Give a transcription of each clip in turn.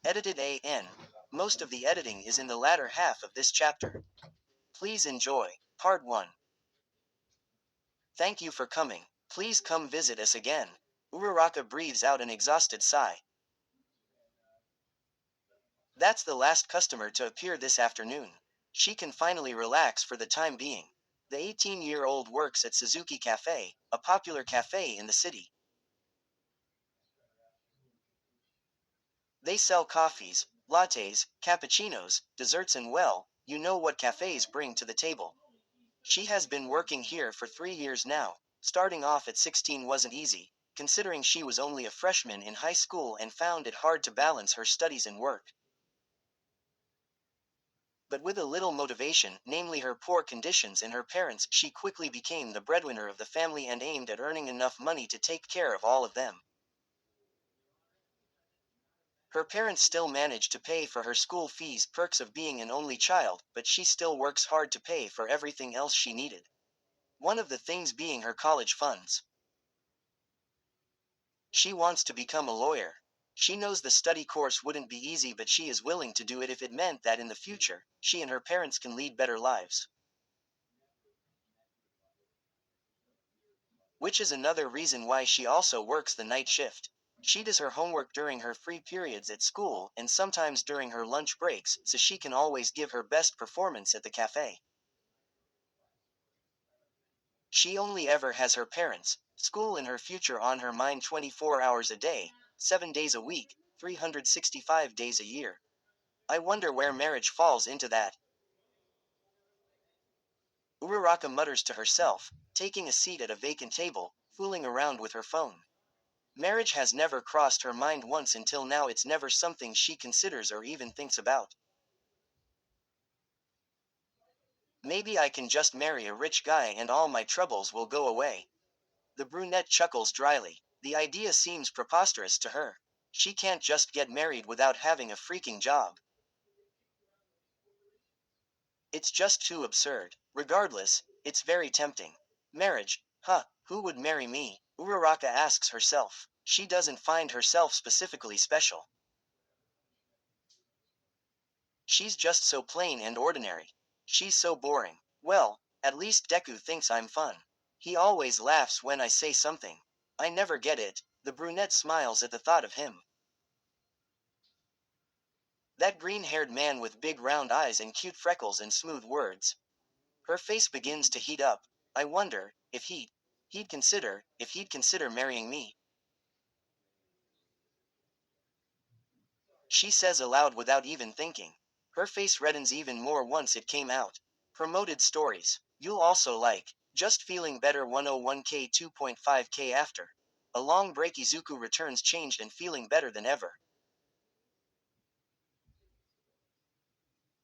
Edited AN. Most of the editing is in the latter half of this chapter. Please enjoy. Part 1. Thank you for coming. Please come visit us again. Uraraka breathes out an exhausted sigh. That's the last customer to appear this afternoon. She can finally relax for the time being. The 18-year-old works at Suzuki Cafe, a popular cafe in the city. They sell coffees, lattes, cappuccinos, desserts, and well, you know what cafes bring to the table. She has been working here for 3 years now. Starting off at 16 wasn't easy, considering she was only a freshman in high school and found it hard to balance her studies and work. But with a little motivation, namely her poor conditions and her parents, she quickly became the breadwinner of the family and aimed at earning enough money to take care of all of them. Her parents still manage to pay for her school fees, perks of being an only child, but she still works hard to pay for everything else she needed. One of the things being her college funds. She wants to become a lawyer. She knows the study course wouldn't be easy, but she is willing to do it if it meant that in the future, she and her parents can lead better lives. Which is another reason why she also works the night shift. She does her homework during her free periods at school and sometimes during her lunch breaks, so she can always give her best performance at the cafe. She only ever has her parents, school, and her future on her mind 24 hours a day, 7 days a week, 365 days a year. I wonder where marriage falls into that. Uraraka mutters to herself, taking a seat at a vacant table, fooling around with her phone. Marriage has never crossed her mind once until now. It's never something she considers or even thinks about. Maybe I can just marry a rich guy and all my troubles will go away. The brunette chuckles dryly. The idea seems preposterous to her. She can't just get married without having a freaking job. It's just too absurd. Regardless, it's very tempting. Marriage, huh, who would marry me? Uraraka asks herself. She doesn't find herself specifically special. She's just so plain and ordinary. She's so boring. Well, at least Deku thinks I'm fun. He always laughs when I say something. I never get it. The brunette smiles at the thought of him. That green-haired man with big round eyes and cute freckles and smooth words. Her face begins to heat up. I wonder if he'd consider marrying me. She says aloud without even thinking. Her face reddens even more once it came out. Promoted stories. You'll also like. Just feeling better 101k 2.5k after. A long break, Izuku returns changed and feeling better than ever.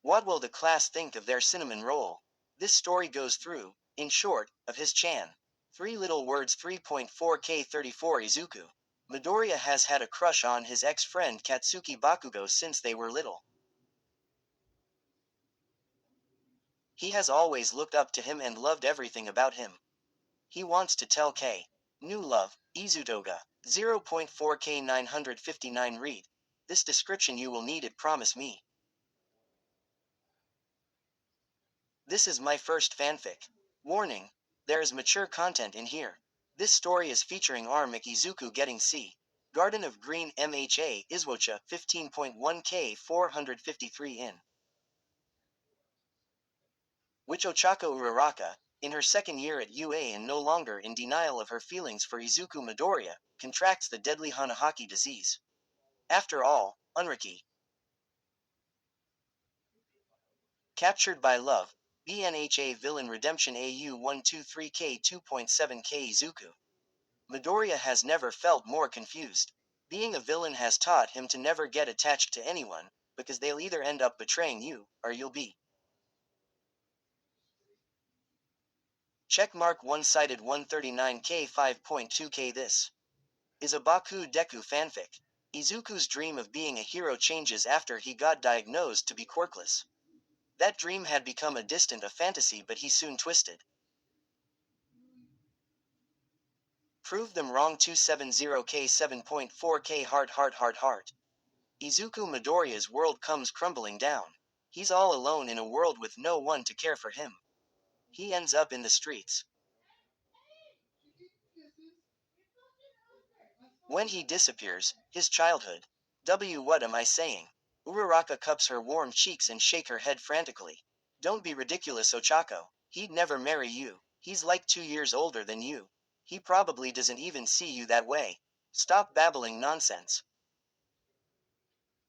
What will the class think of their cinnamon roll? This story goes through, in short, of his Chan. 3 little words 3.4k 34 Izuku. Midoriya has had a crush on his ex-friend Katsuki Bakugo since they were little. He has always looked up to him and loved everything about him. He wants to tell K. New love, Izutoga. 0.4k 959 read. This description you will need it, promise me. This is my first fanfic. Warning. There is mature content in here. This story is featuring Armic Izuku getting C. Garden of Green MHA Iswocha 15.1k 453 in. Which Ochako Uraraka, in her second year at UA and no longer in denial of her feelings for Izuku Midoriya, contracts the deadly Hanahaki disease. After all, Unriki. Captured by Love, BNHA Villain Redemption AU 123k 2.7k Izuku. Midoriya has never felt more confused. Being a villain has taught him to never get attached to anyone, because they'll either end up betraying you, or you'll be. Checkmark one-sided 139k 5.2k. This is a Baku Deku fanfic. Izuku's dream of being a hero changes after he got diagnosed to be quirkless. That dream had become a distant fantasy, but he soon twisted. Prove them wrong 270k 7.4k heart. Izuku Midoriya's world comes crumbling down. He's all alone in a world with no one to care for him. He ends up in the streets. When he disappears, his childhood. What am I saying? Uraraka cups her warm cheeks and shake her head frantically. Don't be ridiculous, Ochako. He'd never marry you. He's like 2 years older than you. He probably doesn't even see you that way. Stop babbling nonsense.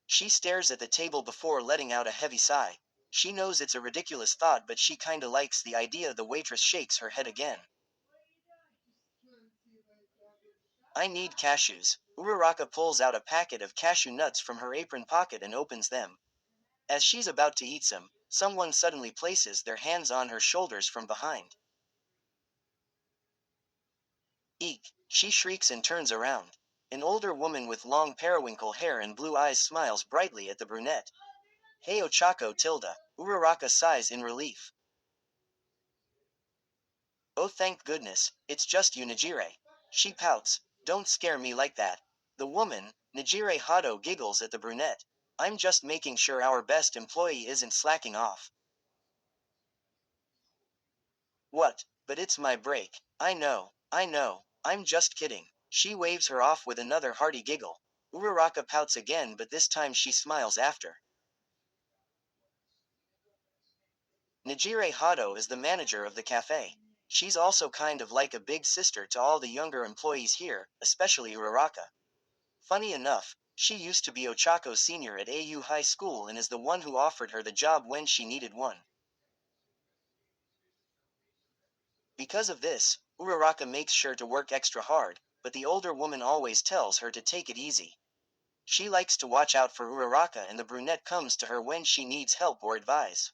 She stares at the table before letting out a heavy sigh. She knows it's a ridiculous thought, but she kinda likes the idea. The waitress shakes her head again. I need cashews. Uraraka pulls out a packet of cashew nuts from her apron pocket and opens them. As she's about to eat some, someone suddenly places their hands on her shoulders from behind. Eek! She shrieks and turns around. An older woman with long periwinkle hair and blue eyes smiles brightly at the brunette. Hey Ochako Tilda. Uraraka sighs in relief. Oh thank goodness, it's just you Najire. She pouts. Don't scare me like that. The woman, Najire Hado, giggles at the brunette. I'm just making sure our best employee isn't slacking off. What? But it's my break. I know, I'm just kidding. She waves her off with another hearty giggle. Uraraka pouts again, but this time she smiles after. Najire Hado is the manager of the cafe. She's also kind of like a big sister to all the younger employees here, especially Uraraka. Funny enough, she used to be Ochako's senior at AU High School and is the one who offered her the job when she needed one. Because of this, Uraraka makes sure to work extra hard, but the older woman always tells her to take it easy. She likes to watch out for Uraraka, and the brunette comes to her when she needs help or advice.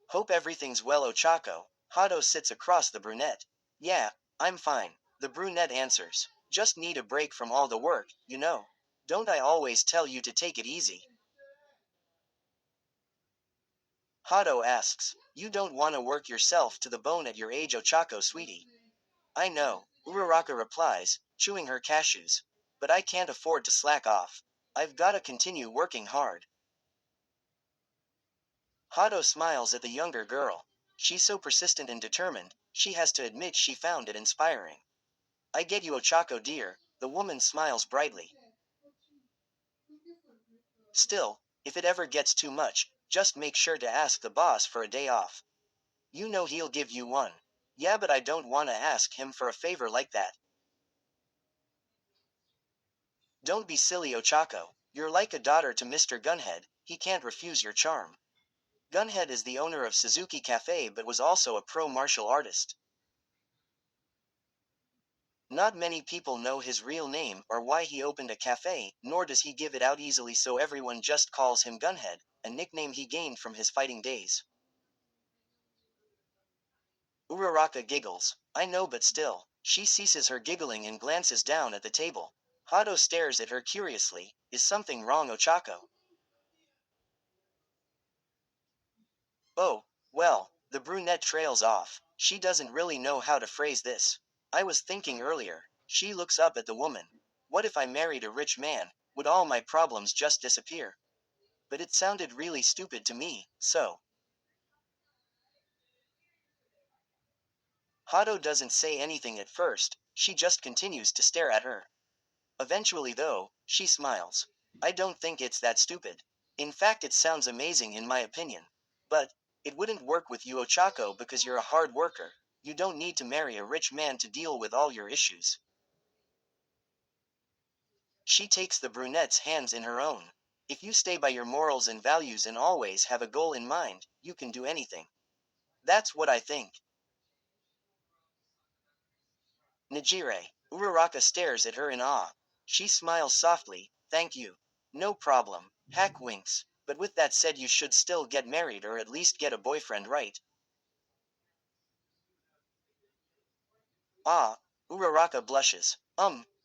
Hope everything's well, Ochako. Hado sits across the brunette. Yeah, I'm fine, the brunette answers. Just need a break from all the work, you know. Don't I always tell you to take it easy? Hado asks, you don't want to work yourself to the bone at your age, Ochako sweetie. I know, Uraraka replies, chewing her cashews. But I can't afford to slack off. I've gotta continue working hard. Hado smiles at the younger girl. She's so persistent and determined, she has to admit she found it inspiring. I get you, Ochako dear, the woman smiles brightly. Still, if it ever gets too much, just make sure to ask the boss for a day off. You know he'll give you one. Yeah, but I don't want to ask him for a favor like that. Don't be silly, Ochako. You're like a daughter to Mr. Gunhead, he can't refuse your charm. Gunhead is the owner of Suzuki Cafe but was also a pro martial artist. Not many people know his real name or why he opened a cafe, nor does he give it out easily, so everyone just calls him Gunhead, a nickname he gained from his fighting days. Uraraka giggles. I know, but still. She ceases her giggling and glances down at the table. Hado stares at her curiously. Is something wrong, Ochako? Oh, well, the brunette trails off. She doesn't really know how to phrase this. I was thinking earlier. She looks up at the woman. What if I married a rich man? Would all my problems just disappear? But it sounded really stupid to me, so. Hado doesn't say anything at first, she just continues to stare at her. Eventually, though, she smiles. I don't think it's that stupid. In fact, it sounds amazing in my opinion. But, it wouldn't work with you, Ochako, because you're a hard worker. You don't need to marry a rich man to deal with all your issues. She takes the brunette's hands in her own. If you stay by your morals and values and always have a goal in mind, you can do anything. That's what I think. Najire. Uraraka stares at her in awe. She smiles softly. Thank you. No problem. Hack winks. But with that said, you should still get married or at least get a boyfriend, right? Ah. Uraraka blushes.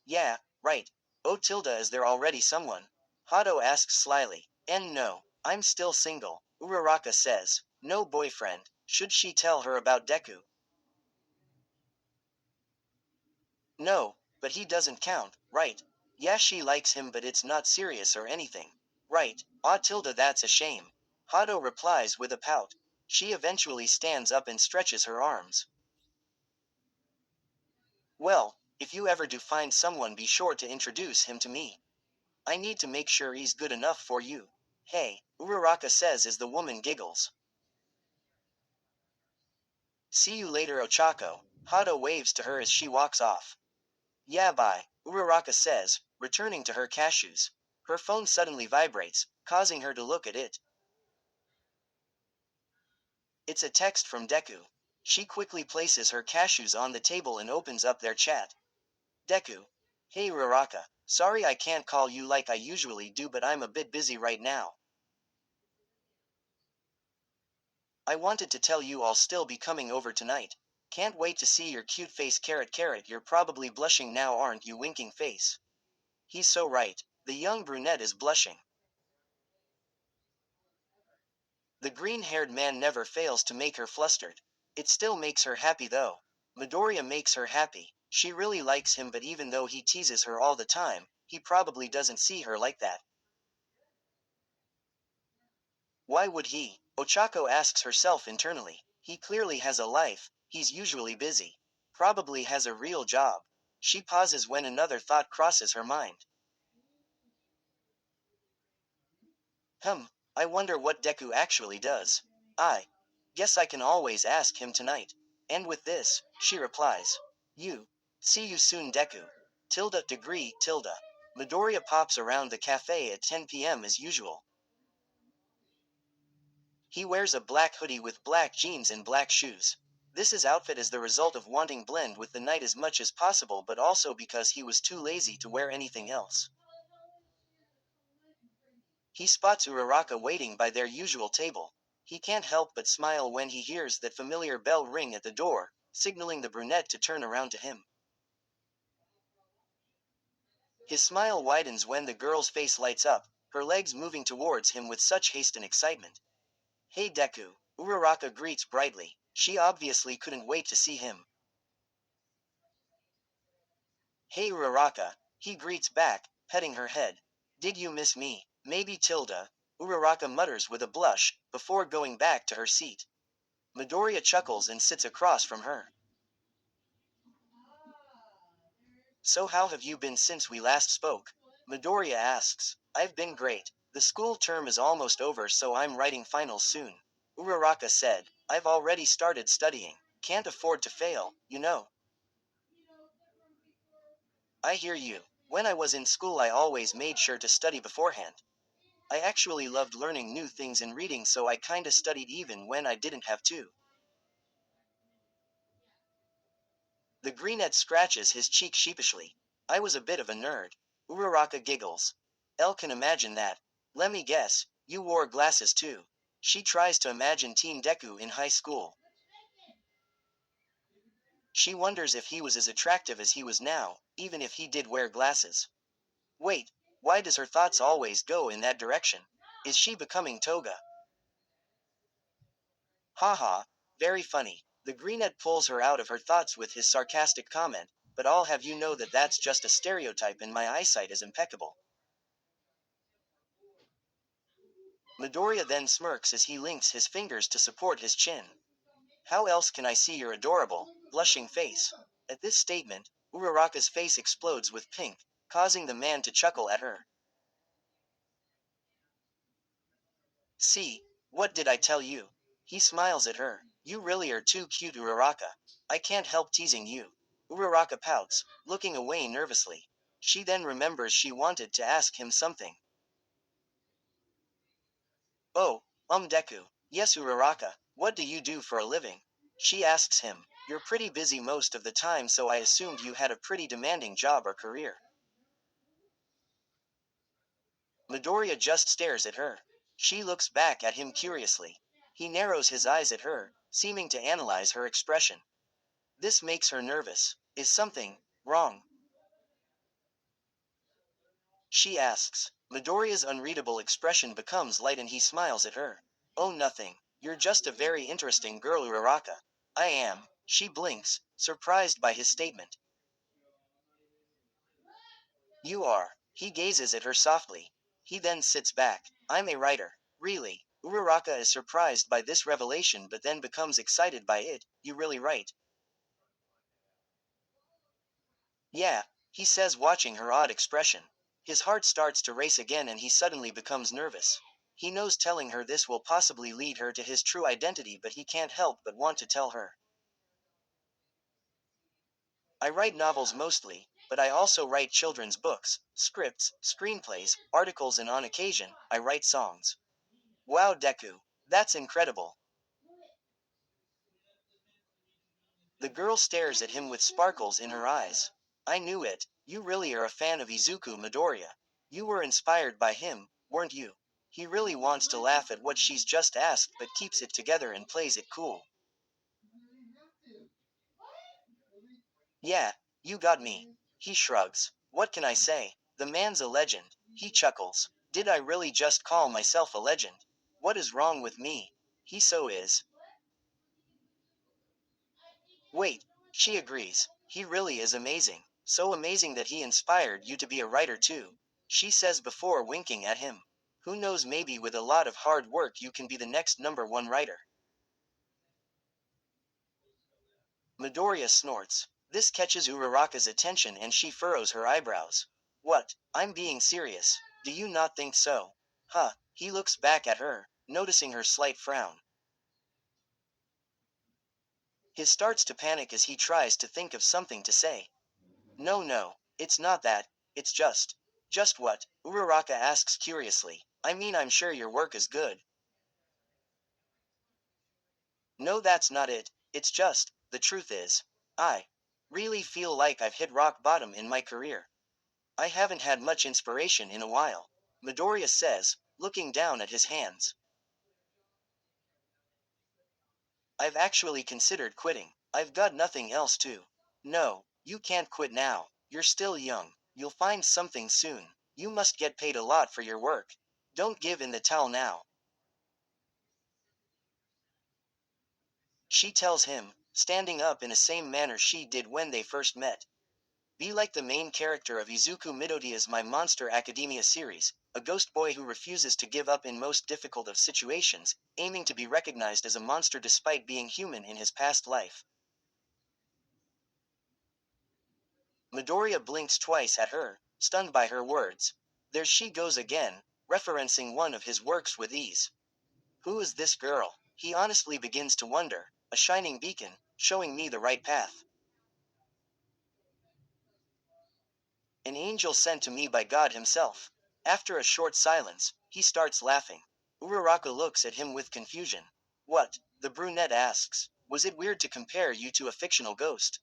Yeah, right. Oh Tilda, is there already someone? Hado asks slyly. And no, I'm still single. Uraraka says. No boyfriend. Should she tell her about Deku? No, but he doesn't count, right? Yeah, she likes him, but it's not serious or anything. Right. Ah, Tilda, that's a shame. Hado replies with a pout. She eventually stands up and stretches her arms. Well, if you ever do find someone, be sure to introduce him to me. I need to make sure he's good enough for you. Hey, Uraraka says as the woman giggles. See you later, Ochako. Hado waves to her as she walks off. Yeah, bye, Uraraka says, returning to her cashews. Her phone suddenly vibrates, causing her to look at it. It's a text from Deku. She quickly places her cashews on the table and opens up their chat. Deku. Hey Uraraka, sorry I can't call you like I usually do, but I'm a bit busy right now. I wanted to tell you I'll still be coming over tonight. Can't wait to see your cute face. Carrot carrot, you're probably blushing now, aren't you? Winking face. He's so right. The young brunette is blushing. The green-haired man never fails to make her flustered. It still makes her happy though. Midoriya makes her happy. She really likes him, but even though he teases her all the time, he probably doesn't see her like that. Why would he? Ochako asks herself internally. He clearly has a life, he's usually busy. Probably has a real job. She pauses when another thought crosses her mind. I wonder what Deku actually does. I guess I can always ask him tonight. And with this, she replies. See you soon, Deku. Tilda degree tilde. Midoriya pops around the cafe at 10 p.m. as usual. He wears a black hoodie with black jeans and black shoes. This outfit is the result of wanting blend with the night as much as possible, but also because he was too lazy to wear anything else. He spots Uraraka waiting by their usual table. He can't help but smile when he hears that familiar bell ring at the door, signaling the brunette to turn around to him. His smile widens when the girl's face lights up, her legs moving towards him with such haste and excitement. Hey Deku, Uraraka greets brightly. She obviously couldn't wait to see him. Hey Uraraka, he greets back, petting her head. Did you miss me? Maybe Tilda, Uraraka mutters with a blush, before going back to her seat. Midoriya chuckles and sits across from her. So how have you been since we last spoke? Midoriya asks. I've been great. The school term is almost over, so I'm writing finals soon. Uraraka said. I've already started studying. Can't afford to fail, you know. I hear you. When I was in school, I always made sure to study beforehand. I actually loved learning new things and reading, so I kinda studied even when I didn't have to. The brunette scratches his cheek sheepishly. I was a bit of a nerd. Uraraka giggles. Elle can imagine that. Let me guess, you wore glasses too. She tries to imagine Teen Deku in high school. She wonders if he was as attractive as he was now, even if he did wear glasses. Wait, why does her thoughts always go in that direction? Is she becoming Toga? Haha, very funny. The brunette pulls her out of her thoughts with his sarcastic comment, but I'll have you know that that's just a stereotype and my eyesight is impeccable. Midoriya then smirks as he links his fingers to support his chin. How else can I see your adorable, blushing face? At this statement, Uraraka's face explodes with pink, causing the man to chuckle at her. See, what did I tell you? He smiles at her. You really are too cute, Uraraka. I can't help teasing you. Uraraka pouts, looking away nervously. She then remembers she wanted to ask him something. Oh, Deku. Yes, Uraraka, what do you do for a living? She asks him. You're pretty busy most of the time, so I assumed you had a pretty demanding job or career. Midoriya just stares at her. She looks back at him curiously. He narrows his eyes at her, seeming to analyze her expression. This makes her nervous. Is something wrong? She asks. Midoriya's unreadable expression becomes light and he smiles at her. Oh, nothing. You're just a very interesting girl, Uraraka. I am. She blinks, surprised by his statement. You are. He gazes at her softly. He then sits back. I'm a writer. Really? Uraraka is surprised by this revelation but then becomes excited by it. You really write? Yeah, he says, watching her odd expression. His heart starts to race again and he suddenly becomes nervous. He knows telling her this will possibly lead her to his true identity, but he can't help but want to tell her. I write novels mostly, but I also write children's books, scripts, screenplays, articles, and on occasion, I write songs. Wow, Deku. That's incredible. The girl stares at him with sparkles in her eyes. I knew it. You really are a fan of Izuku Midoriya. You were inspired by him, weren't you? He really wants to laugh at what she's just asked but keeps it together and plays it cool. Yeah, you got me. He shrugs. What can I say? The man's a legend. He chuckles. Did I really just call myself a legend? What is wrong with me? He so is. Wait, she agrees. He really is amazing. So amazing that he inspired you to be a writer too. She says before winking at him. Who knows, maybe with a lot of hard work you can be the next #1 writer. Midoriya snorts. This catches Uraraka's attention and she furrows her eyebrows. What? I'm being serious. Do you not think so? Huh, he looks back at her, noticing her slight frown. He starts to panic as he tries to think of something to say. No, no, it's not that, it's just. Just what? Uraraka asks curiously. I mean, I'm sure your work is good. No, that's not it, it's just, the truth is, I really feel like I've hit rock bottom in my career. I haven't had much inspiration in a while. Midoriya says, looking down at his hands. I've actually considered quitting. I've got nothing else to. No, you can't quit now. You're still young. You'll find something soon. You must get paid a lot for your work. Don't give in the towel now. She tells him, standing up in the same manner she did when they first met. Be like the main character of Izuku Midoriya's My Monster Academia series, a ghost boy who refuses to give up in most difficult of situations, aiming to be recognized as a monster despite being human in his past life. Midoriya blinks twice at her, stunned by her words. There she goes again, referencing one of his works with ease. Who is this girl? He honestly begins to wonder, a shining beacon, showing me the right path. An angel sent to me by God himself. After a short silence, he starts laughing. Uraraka looks at him with confusion. What? The brunette asks. Was it weird to compare you to a fictional ghost?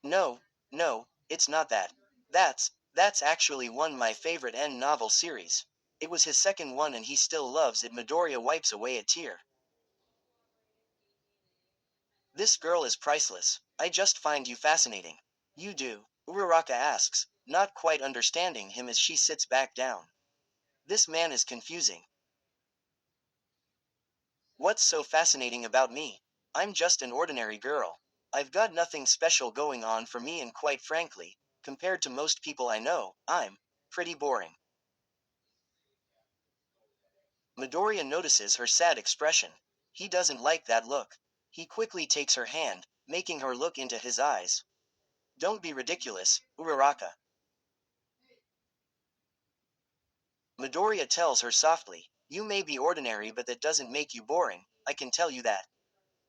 No, no, it's not that. That's actually one my favorite N novel series. It was his second one and he still loves it. Midoriya wipes away a tear. This girl is priceless. I just find you fascinating. You do? Uraraka asks, not quite understanding him as she sits back down. This man is confusing. What's so fascinating about me? I'm just an ordinary girl. I've got nothing special going on for me, and quite frankly, compared to most people I know, I'm pretty boring. Midoriya notices her sad expression. He doesn't like that look. He quickly takes her hand, making her look into his eyes. Don't be ridiculous, Uraraka. Midoriya tells her softly. You may be ordinary, but that doesn't make you boring, I can tell you that.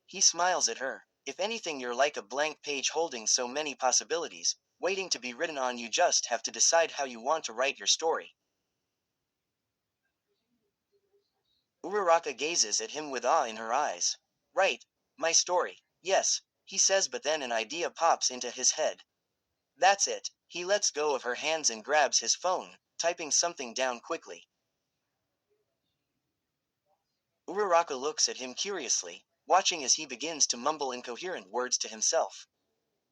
He smiles at her. If anything, you're like a blank page holding so many possibilities, waiting to be written on. You just have to decide how you want to write your story. Uraraka gazes at him with awe in her eyes. Right. My story. Yes, he says, but then an idea pops into his head. That's it. He lets go of her hands and grabs his phone, typing something down quickly. Uraraka looks at him curiously, watching as he begins to mumble incoherent words to himself.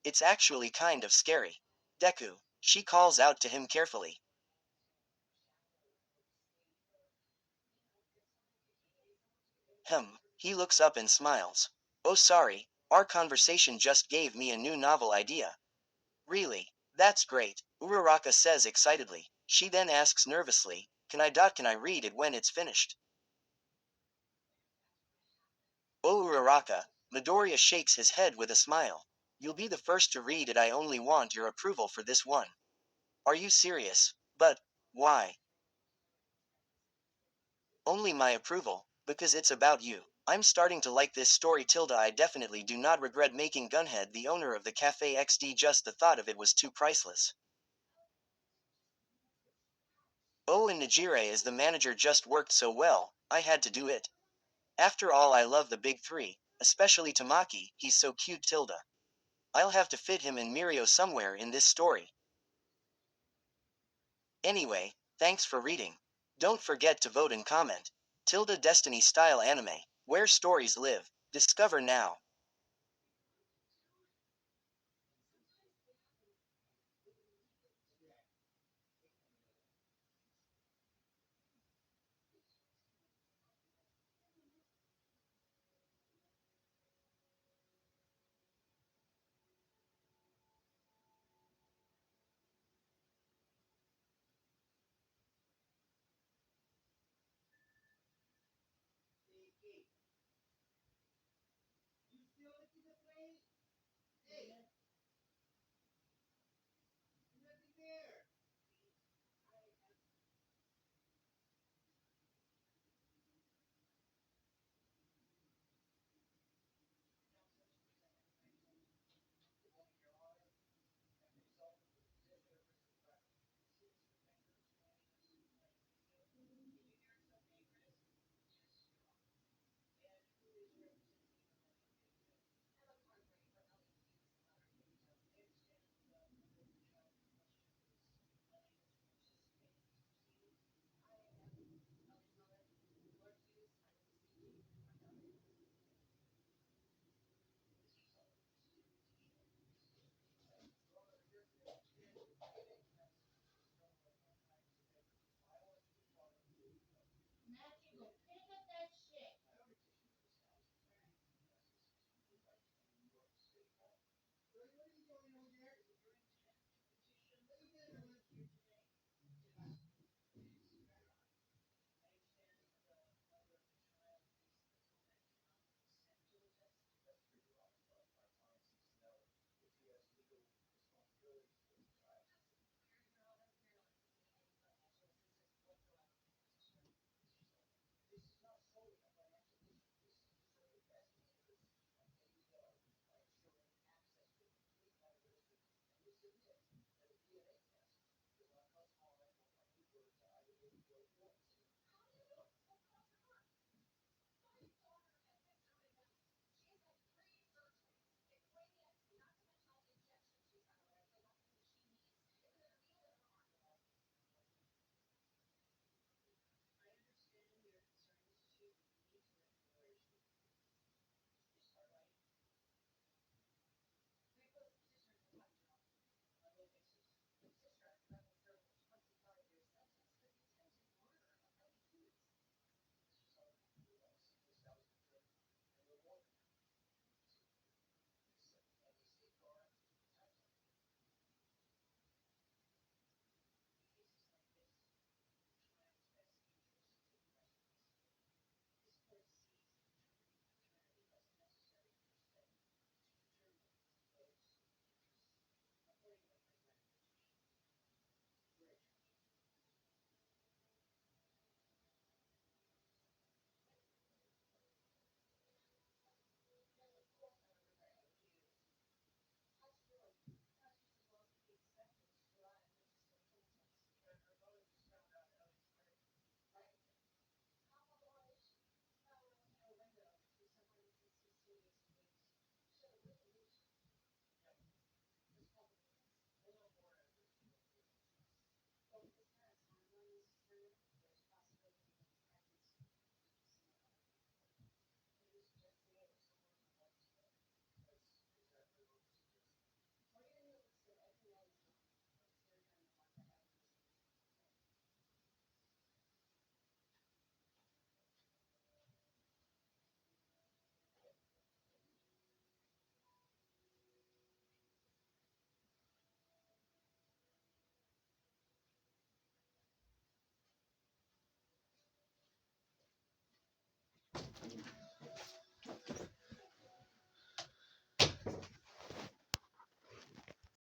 It's actually kind of scary. Deku, she calls out to him carefully. He looks up and smiles. Oh, sorry, our conversation just gave me a new novel idea. Really? That's great, Uraraka says excitedly. She then asks nervously, can I read it when it's finished? Oh Uraraka, Midoriya shakes his head with a smile. You'll be the first to read it, I only want your approval for this one. Are you serious? But, why? Only my approval, because it's about you. I'm starting to like this story tilde I definitely do not regret making Gunhead the owner of the Cafe XD, just the thought of it was too priceless. Oh, and Najire as the manager just worked so well, I had to do it. After all, I love the big three, especially Tamaki, he's so cute tilde. I'll have to fit him and Mirio somewhere in this story. Anyway, thanks for reading. Don't forget to vote and comment. Tilde Destiny Style Anime, where stories live. Discover now.